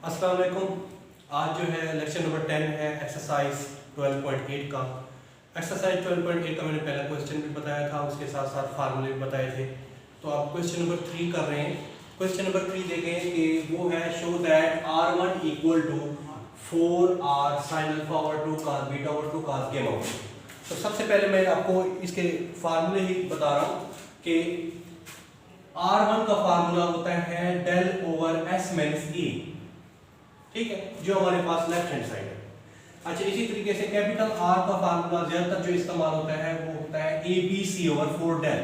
अस्सलाम वालेकुम। आज जो है लेक्चर नंबर 10 है एक्सरसाइज 12.8 का। एक्सरसाइज 12.8 का मैंने पहला क्वेश्चन भी बताया था, उसके साथ साथ फार्मूले भी बताए थे। तो आप क्वेश्चन नंबर 3 कर रहे हैं। क्वेश्चन नंबर 3 देखें कि वो है show that R1 equal to 4R sine alpha over 2 cos beta over 2 cos गेमा। तो सबसे पहले मैं आपको इसके फार्मूले ही बता रहा हूँ कि R1 का फार्मूला होता है डेल ओवर S माइनस ए, ठीक है, जो हमारे पास लेफ्ट हैंड साइड है। अच्छा, इसी तरीके से कैपिटल R का फार्मूला ज्यादातर जो इस्तेमाल होता है वो होता है A B C over 4 del,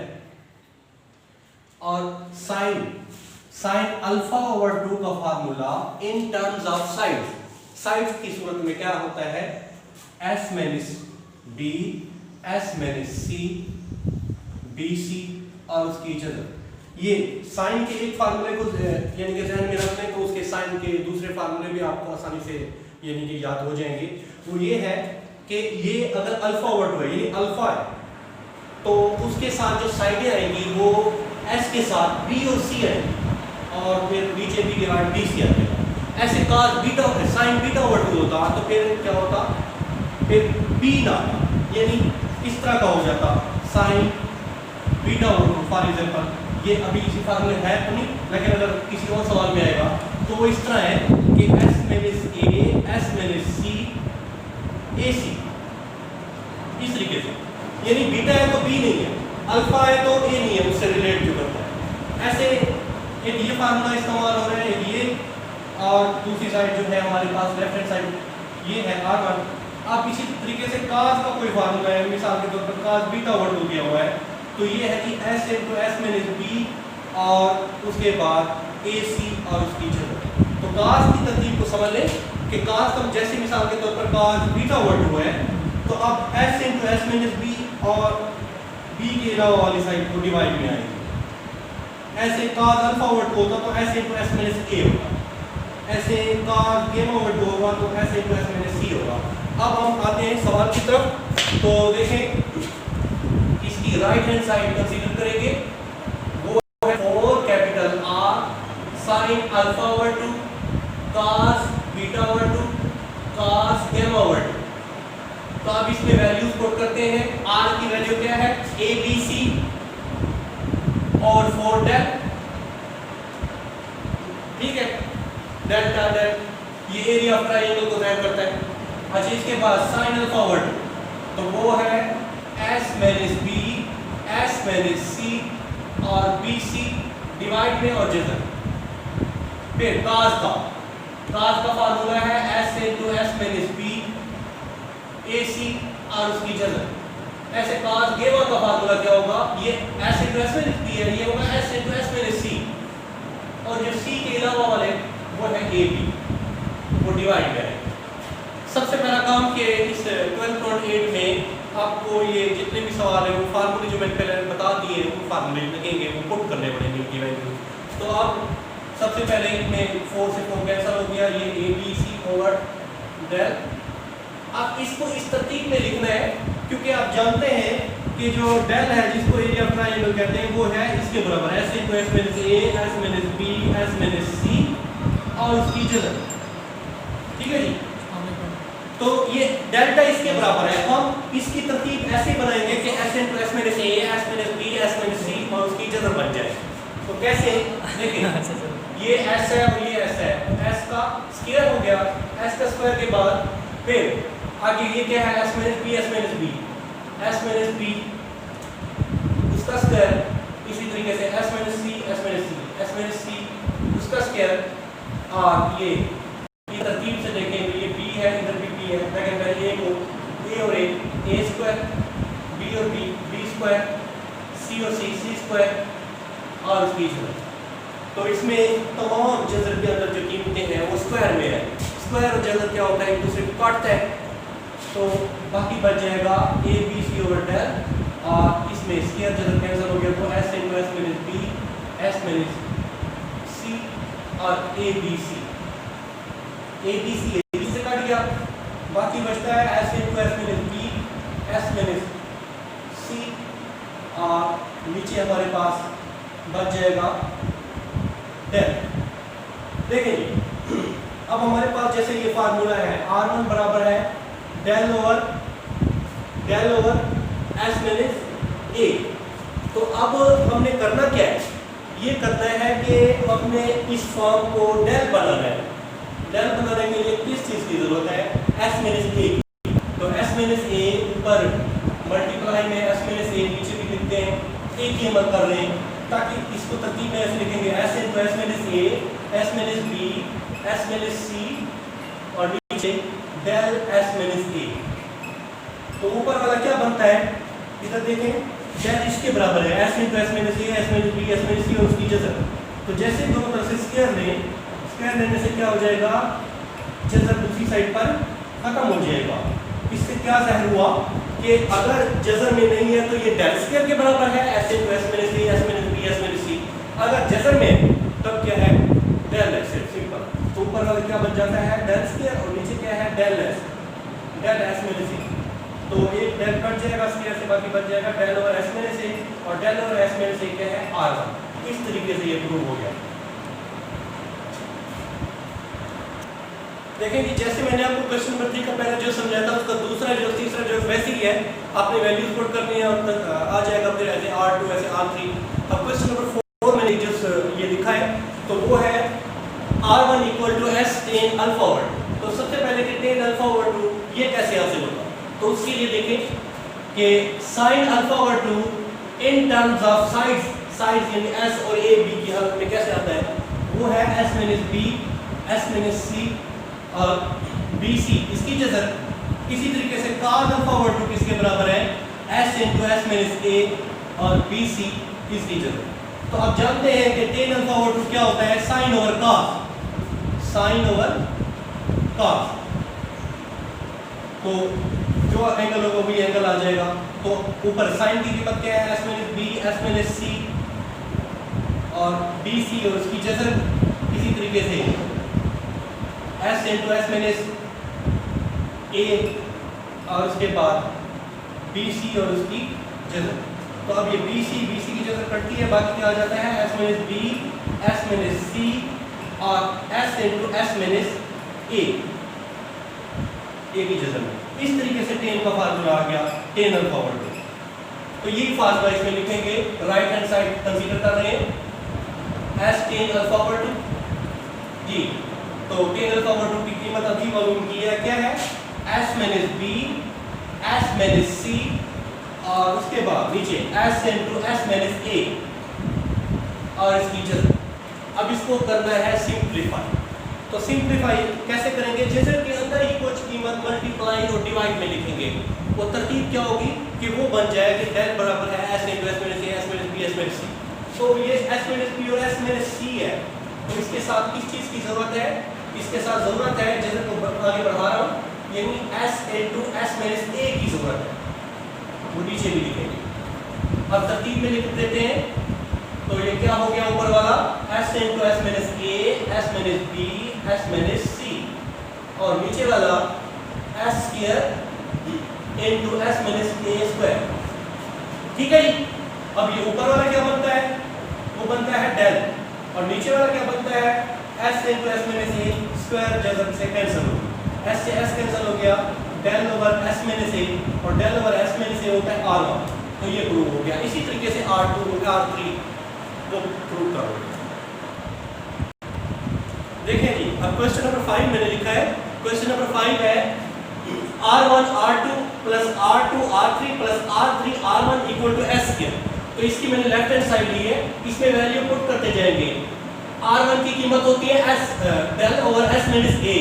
और साइन अल्फा ओवर 2 का formula in terms of sides की सूरत में क्या होता है S minus B S minus C B C और उसकी जगह ये साइन के एक फार्मूले को यानी कि ध्यान में रखते हैं तो उसके साइन के दूसरे फार्मूले भी आपको आसानी से यानी कि याद हो जाएंगे। वो ये है कि ये अगर अल्फा ओवर 2 है यानी अल्फा है तो उसके साथ जो साइडें आएंगी वो एस के साथ बी और सी आएंगी और फिर नीचे बी डिवाइड बी सी आ जाएगा। ऐसे cos beta sine beta over 2 होता तो फिर क्या होता, फिर बी ना आता, यानी इस तरह का हो जाता sign beta over 2 for example. ये अभी इसी फार्मूले है तो नहीं, लेकिन अगर किसी और सवाल में आएगा तो वो इस तरह है कि S minus A S minus सी ए सी, इस तरीके से, यानी बीटा है तो बी नहीं है, अल्फा है तो ए नहीं है, उससे रिलेट जो करता है। ऐसे एक ये फार्मूला इस्तेमाल हो रहा है, एक ये, और दूसरी साइड जो है हमारे पास लेफ्ट हैंड साइड ये है R1। आप इसी तरीके से cos का कोई फार्मूला है, मिसाल के तौर पर cos बीटा ओवर 2 दिया हुआ है तो ये है कि S into S minus B और उसके बाद ए सी और उसकी जगह। तो cos की तरतीब को समझ लें कि cos का जैसे मिसाल के तौर पर cos बीटा ओवर 2 है तो अब S into S minus B और b के अलावा वाली साइड को डिवाइड में आएगी। ऐसे cos अल्फा ओवर 2 होता तो S इंटू एस माइनस ए होगा, ऐसे cos गेमा ओवर 2 होगा तो S इंटू एस माइनस सी होगा। अब हम आते हैं सवाल की तरफ। तो देखें राइट हैंड साइड कंसीडर करेंगे, वो है 4 capital R sign alpha over 2 cos beta over 2 cos गेमा ओवर 2। तो अब इसमें वैल्यूज पुट करते हैं। R की वैल्यू क्या है ए बी सी और 4 डेल, ठीक है, डेल्टा डेल, ये एरिया ऑफ ट्रायंगल को ज़ाहिर करता है। अच्छा, इसके बाद साइन अल्फा ओवर 2 तो वो है S minus B S minus C और बी सी डिवाइड में और जज़र। फिर cos का फार्मूला है S into S minus B A C और उसकी जज़र। ऐसे cos गेमा का फार्मूला क्या होगा, ये S into S minus B है, ये होगा S into S minus C, और जो सी के अलावा वाले वो है ए बी, वो डिवाइड करें। सबसे पहला काम कि इस 12.8 में आपको ये जितने भी सवाल हैं वो फार्मूले जो मैंने पहले बता दिए वो फार्मूले लगेंगे, वो पुट करने पड़ेंगे उनकी वैल्यू। तो अब सबसे पहले इसमें 4 से 4 कैंसिल हो गया, ये A B C over del. अब इसको इस तरतीब में लिखना है क्योंकि आप जानते हैं कि जो डेल है जिसको एरिया ऑफ ट्रायंगल कहते हैं वो है इसके बराबर है S into S minus A S minus B S minus C और उसकी जगह, ठीक है जी। तो ये डेल्टा इसके बराबर है। हम इसकी तरतीब ऐसे बनाएंगे कि S into S minus A S minus B S minus C और उसकी जगह बन जाए। तो कैसे, देखिए ये S है और ये S है, S का स्क्वायर हो गया, S का स्क्वायर के बाद फिर आगे ये क्या है S minus B S minus B S minus B उसका स्क्वायर, इसी तरीके से S minus C S minus C S minus C उसका स्क्वायर, और ये तरतीब से देखेंगे ये b है, इधर भी b है, लेकिन पहले a को a और a स्क्वायर, b और b स्क्वायर, c और c स्क्वायर और उसकी जगह। तो इसमें तमाम जज़र के अंदर जो कीमतें हैं वो स्क्वायर में है। स्क्वायर और जज़र क्या होता है, एक दूसरे को काटता है, तो बाकी बच जाएगा a b c over del, और इसमें स्क्वायर जज़र कैंसिल हो गया तो s into S minus B S minus C और a b c से काट गया, बाकी बचता है S into S minus B S minus C, और नीचे हमारे पास बच जाएगा डेल। देखें अब हमारे पास जैसे ये फार्मूला है R1 बराबर है del over S minus A। तो अब हमने करना क्या है, ये करना है कि हमने इस फॉर्म को डेल बनाना है। डेल बनाने के लिए किस चीज़ की जरूरत है, S माइनस A की। तो S माइनस A ऊपर मल्टीप्लाई में S माइनस A नीचे भी लिखते हैं, A की अमल कर रहे हैं, ताकि इसको तरतीब में ऐसे लिखेंगे S into S minus A, S minus B, S minus C और नीचे डेल S माइनस A। तो ऊपर वाला क्या बनता है, इधर देखें, डेल इसके बराबर है S into S minus A, S minus B, S minus C और उसकी जज़र। तो जैसे दोनों तरफ से स्क्वायर लेने से क्या हो जाएगा, जज़र दूसरी साइड पर खत्म हो जाएगा। इससे क्या ज़ाहिर हुआ कि अगर जज़र में नहीं है तो ये डेल स्क्वायर के बराबर है S into S minus A, S minus B, S minus C। अगर जज़र में तब क्या है, डेल S। सिंपल। तो ऊपर वाला क्या बन जाता है, डेल स्क्वायर, और नीचे क्या है, डेल S माइनस A। तो एक डेल कट जाएगा स्क्वायर से, बाकी बच जाएगा del over S minus A, और del over S minus A क्या है, R1। इस तरीके से ये प्रूव हो गया। देखें कि जैसे मैंने आपको क्वेश्चन नंबर 3 का पहले जो समझाया था, उसका दूसरा जो तीसरा जो वैसे ही है, आपने वैल्यूज पुट करनी है और आ जाएगा फिर ऐसे R2 ऐसे R3। अब क्वेश्चन नंबर 4 मैंने जो ये लिखा है तो वो है R1 equal to S tan alpha over 2। तो सबसे पहले कि tan अल्फा ओवर 2 ये कैसे हासिल होगा, तो उसके लिए देखें कि sin alpha over 2 in terms of sides यानी S और A B की हालत में कैसे आता है, वो है S minus B, S minus C और BC। इसकी जज़र इसी तरीके से cos अल्फा ओवर 2 किसके बराबर है, S into S minus A और BC इसकी जज़र। तो अब जानते हैं कि tan अल्फा ओवर 2 क्या होता है, sin ओवर cos। तो जो एंगल होगा वही एंगल आ जाएगा। तो ऊपर sin की कीमत क्या है, S minus B, S minus C और BC, और उसकी जज़र इसी तरीके से S into S minus A और उसके बाद BC और उसकी जज़र। तो अब ये BC की जज़र कटती है, बाकी क्या आ जाता है, S minus B, S minus C और S into S minus A की जज़र में। इस तरीके से tan का फार्मूला आ गया, tan अल्फा ओवर 2। तो यही फार्मूला इसमें लिखेंगे, राइट हैंड साइड कंसीडर कर रहे हैं S tan अल्फा ओवर 2 जी। तो tan अल्फा ओवर 2 की कीमत अभी मालूम की है, क्या है, S minus B, S minus C और उसके बाद नीचे S into S minus A और इसकी जज़र। अब इसको करना है सिंप्लीफाई। तो सिंप्लीफाई कैसे करेंगे, जज़र के अंदर ही कुछ कीमत मल्टीप्लाई और डिवाइड में लिखेंगे। वो तरतीब क्या होगी कि वो बन जाए कि डेल बराबर है S into S minus A, S minus B, S minus C। तो ये S माइनस B और S माइनस C है, तो इसके साथ किस चीज़ की ज़रूरत है, इसके साथ ज़रूरत है, जज़र को आगे बढ़ा रहा हूँ, यानी S into S minus A की ज़रूरत है। वो नीचे भी लिखेंगे। अब तरतीब में लिख देते हैं। तो ये क्या हो गया, ऊपर वाला S into S minus A, S minus B, S minus C और नीचे वाला S square into S minus A square. ठीक है जी। अब ये ऊपर वाला क्या बनता है, वो बनता है डेल, और नीचे वाला क्या बनता है, S into S minus A square जज़र से कैंसिल हो गया, S से S कैंसिल हो गया, del over S minus A और del over S minus A होता है R1। तो ये प्रूव हो गया। इसी तरीके से R2 R3 वो प्रूव करोगे। देखें जी, अब क्वेश्चन नंबर 5 मैंने लिखा है। क्वेश्चन नंबर 5 है R1 R2 plus R2 R3 plus R3 R1 equal to S square. तो इसकी मैंने लेफ्ट हैंड साइड ली है, इसमें वैल्यू पुट करते जाएंगे। R1 की कीमत होती है S del over S minus A,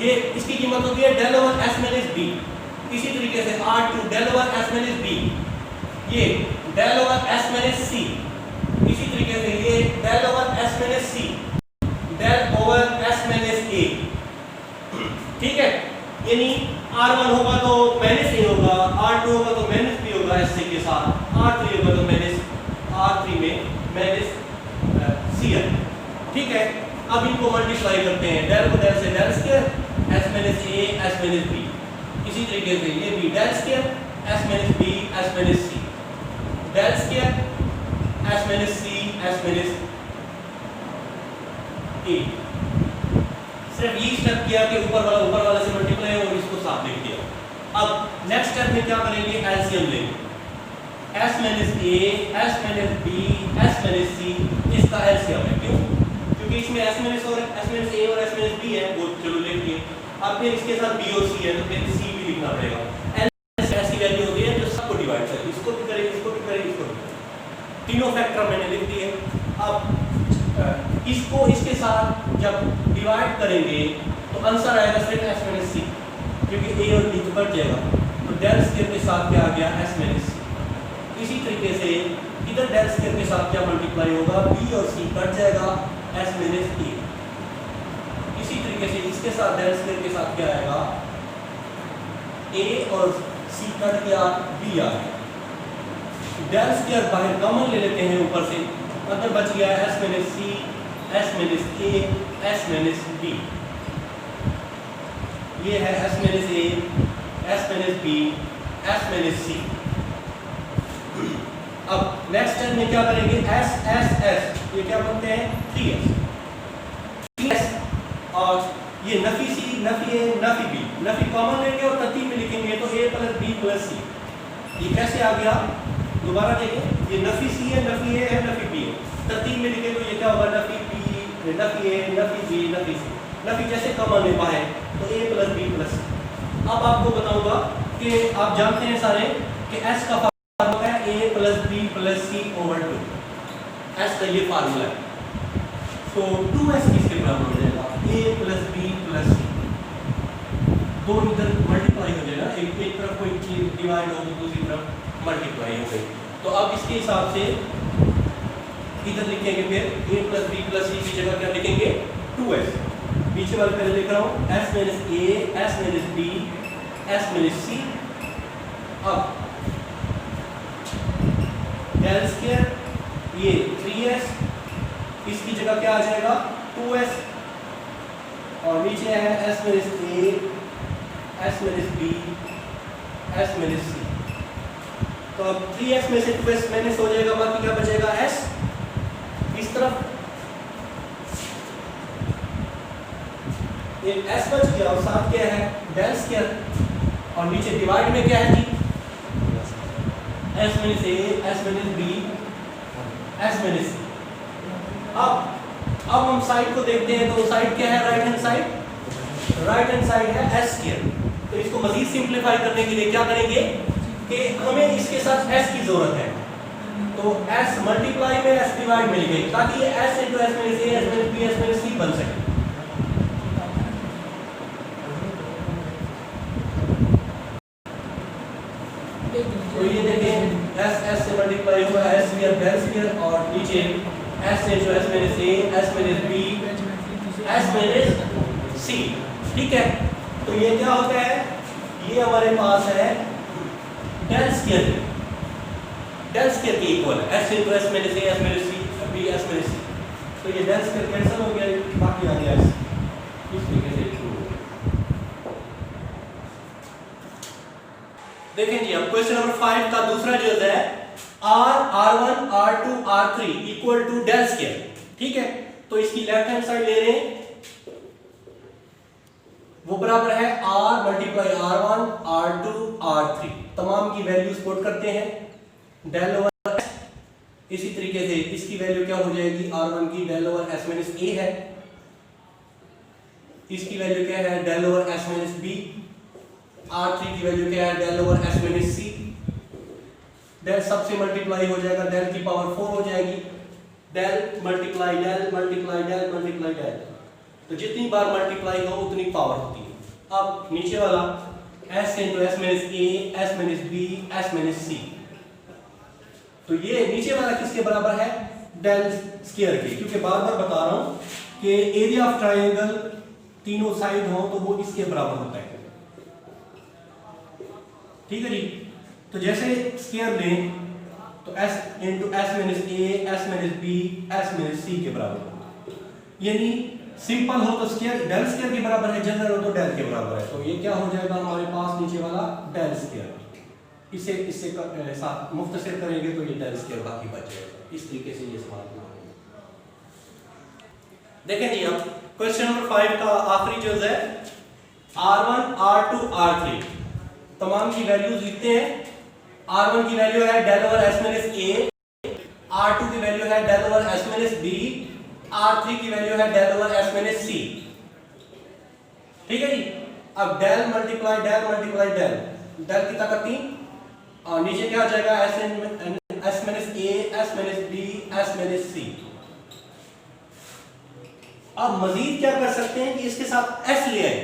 ये इसकी कीमत होती है del over S minus B। इसी तरीके से R2 del over S minus B, ये del over S minus C। इसी तरीके से ये del over S minus C, del over S minus A। ठीक है, यानी R1 होगा तो माइनस A होगा, R2 होगा तो माइनस B होगा S के साथ, R3 होगा तो माइनस R3 में माइनस C है। ठीक है, अब इनको मल्टीप्लाई करते हैं, डेल को डेल से del square, S minus A S minus B। इसी तरीके से ये भी del square S minus B S minus C, del square S minus C S minus A। सिर्फ ये स्टेप किया कि ऊपर वाला से मल्टीप्लाई और इसको साथ लिख दिया। अब नेक्स्ट स्टेप में क्या करेंगे, एलसीएम लेंगे। s minus a, s minus b, s minus c इसका एलसीएम है। क्यों? क्योंकि इसमें s माइनस a और s माइनस b है, वो चलो लिख लिए। अब फिर इसके साथ b और c है तो फिर c भी लिखना पड़ेगा। l ऐसी वैल्यू होती है जो सबको डिवाइड करे, इसको भी करे, इसको भी करे, इसको भी करे। तीनों फैक्टर मैंने लिख दिए। अब इसको इसके साथ जब डिवाइड करेंगे तो आंसर आएगा सिर्फ s माइनस c, क्योंकि a और b तो कट जाएगा। तो डेल स्क्वायर के साथ क्या आ गया, s माइनस c। इसी तरीके से इधर डेल स्क्वायर के साथ क्या मल्टीप्लाई होगा, b और c कट जाएगा, s माइनस a। इसी तरीके से इसके साथ डेल स्क्वायर के साथ क्या आएगा, a और c कट गया, b आ गया। डेल स्क्वायर बाहर कॉमन ले लेते हैं ऊपर से, अंदर बच गया s minus c, s minus a, s minus b। ये है s minus a, s minus b, s minus c। अब नेक्स्ट स्टेप में क्या करेंगे, s s s, ये क्या बनते हैं 3s और ये Nafi c, Nafi a, Nafi b, Nafi common लेंगे और तरतीब में लिखेंगे तो a plus b plus c। ये कैसे आ गया, दोबारा देखें, ये नफी c है, नफी a है, नफी b है। तरतीब में लिखे तो ये क्या होगा, Nafi b, Nafi a, Nafi b, Nafi c। Nafi जैसे कॉमन लेना है तो a plus b plus c। अब आपको बताऊंगा कि आप जानते हैं सारे कि s का फार्मूला है a plus b plus c over 2। s का ये फार्मूला है। तो 2s किसके बराबर हो जाएगा, a plus b plus c। दो इधर मल्टीप्लाई हो जाएगा, एक तरफ कोई चीज डिवाइड हो तो दूसरी तरफ मल्टीप्लाई हो गई। तो अब इसके हिसाब से इधर लिखेंगे, फिर a plus b plus c की जगह क्या लिखेंगे, 2s। नीचे वाले पहले लिख रहा हूँ s minus a, s minus b, s minus c। अब डेल स्क्वायर ये 3s, इसकी जगह क्या आ जाएगा 2s, और नीचे है s minus a, s minus b, s minus c। तो अब 3s में से 2s माइनस हो जाएगा, बाकी क्या बचेगा s। इस तरफ एक s बच गया और साथ क्या है डेल स्क्वायर, और नीचे डिवाइड में क्या है जी, s minus a, s minus b, s minus c। अब हम साइड को देखते हैं तो साइड क्या है, right hand side, right hand side है s स्क्वायर। तो इसको मजीद सिंपलीफाई करने के लिए क्या करेंगे कि हमें इसके साथ s की जरूरत है, तो s मल्टीप्लाई में s डिवाइड में लिखेंगे ताकि ये s into s minus a, s minus b, s minus c बन सके। तो ये देखें s से मल्टीप्लाई हुआ s स्क्वायर डेल स्क्वायर, और नीचे s into s minus a, s minus b, s minus c। ठीक है, तो ये क्या होता है, ये हमारे पास है डेल स्क्वायर, डेल स्क्वायर के इक्वल है s into s minus a, s minus c, b, s minus c। तो ये डेल स्क्वायर कैंसिल हो गया, बाकी आ गया s। इस तरीके से देखें जी। अब क्वेश्चन नंबर 5 का दूसरा जो है r1 r2 r3 equal to del square. ठीक है, तो इसकी लेफ्ट हैंड साइड ले रहे हैं, वो बराबर है r multiply r1 r2 r3। तमाम की वैल्यूज पुट करते हैं, डेल ओवर s। इसी तरीके से इसकी वैल्यू क्या हो जाएगी, r1 की del over s minus a है, इसकी वैल्यू क्या है, del over s minus b। r3 की वैल्यू क्या है, del over s minus c। Del सबसे मल्टीप्लाई हो जाएगा, डेल की पावर 4 हो जाएगी, del multiply del multiply del multiply del. तो जितनी बार मल्टीप्लाई हो उतनी पावर होती है। अब नीचे वाला s into s minus a, s minus b, s minus c। तो ये नीचे वाला किसके बराबर है, डेल स्क्वायर के, क्योंकि बार बार बता रहा हूं कि एरिया ऑफ ट्रायंगल तीनों साइड हो तो वो इसके बराबर होता है। ठीक है जी, तो जैसे स्क्वायर लें तो s into s minus a, s minus b, s minus c के बराबर, यानी सिंपल हो तो स्क्वायर डेल स्क्वायर के बराबर है, जनरल हो तो डेल के बराबर है। तो ये क्या हो जाएगा हमारे पास नीचे वाला डेल स्क्वायर। इससे साथ मुख्तसर करेंगे तो ये डेल स्क्वायर बाकी बच जाएगा। इस तरीके से ये सवाल देखें जी। अब क्वेश्चन नंबर 5 का आखिरी जो है R1 R2 R3 तमाम की वैल्यूज लिखते हैं। R1 की वैल्यू है del over s minus a, R2 की वैल्यू है del over s minus b, R3 की वैल्यू है del over s minus c। ठीक है जी। अब del मल्टीप्लाई del की ताकत 3 और नीचे क्या आ जाएगा s minus a, s minus b, s minus c। अब मजीद क्या कर सकते हैं कि इसके साथ s ले आए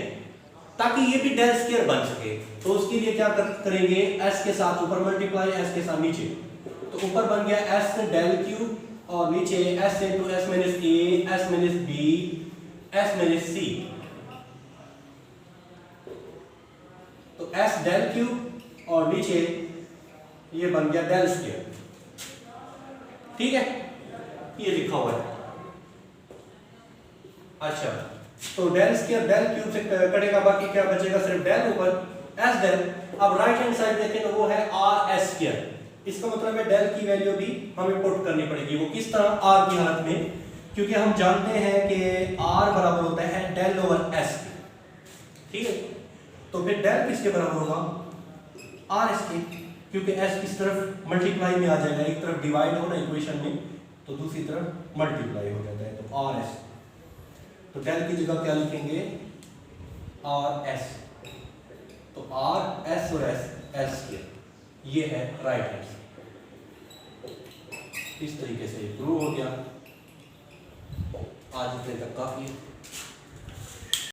ताकि ये भी डेल स्क्वायर बन सके। तो उसके लिए क्या करेंगे, s के साथ ऊपर मल्टीप्लाई s के साथ नीचे, तो ऊपर बन गया s डेल क्यूब और नीचे s into s minus a, s minus b, s minus c। तो s डेल क्यूब और नीचे ये बन गया डेल स्क्वायर। ठीक है, ये लिखा हुआ है। अच्छा, तो डेल स्क्वायर डेल क्यूब से कटेगा, बाकी क्या बचेगा, सिर्फ डेल ऊपर एस डेल। अब राइट हैंड साइड देखें तो वो है आर एस स्क्वायर। इसका मतलब है डेल की वैल्यू भी हमें पुट करनी पड़ेगी। वो किस तरह, आर की हालत में, क्योंकि हम जानते हैं कि आर बराबर होता है डेल ओवर एस। ठीक है, तो फिर डेल किसके बराबर होगा, आर एस के, क्योंकि एस किस तरफ मल्टीप्लाई में आ जाएगा, एक तरफ डिवाइड हो ना इक्वेशन में तो दूसरी तरफ मल्टीप्लाई हो जाता है, तो आर एस। तो डेल की जगह क्या लिखेंगे, आर एस। तो आर एस और एस एस के, ये है राइट हैंड। इस तरीके से प्रूव हो गया। आज इतने तक काफी है।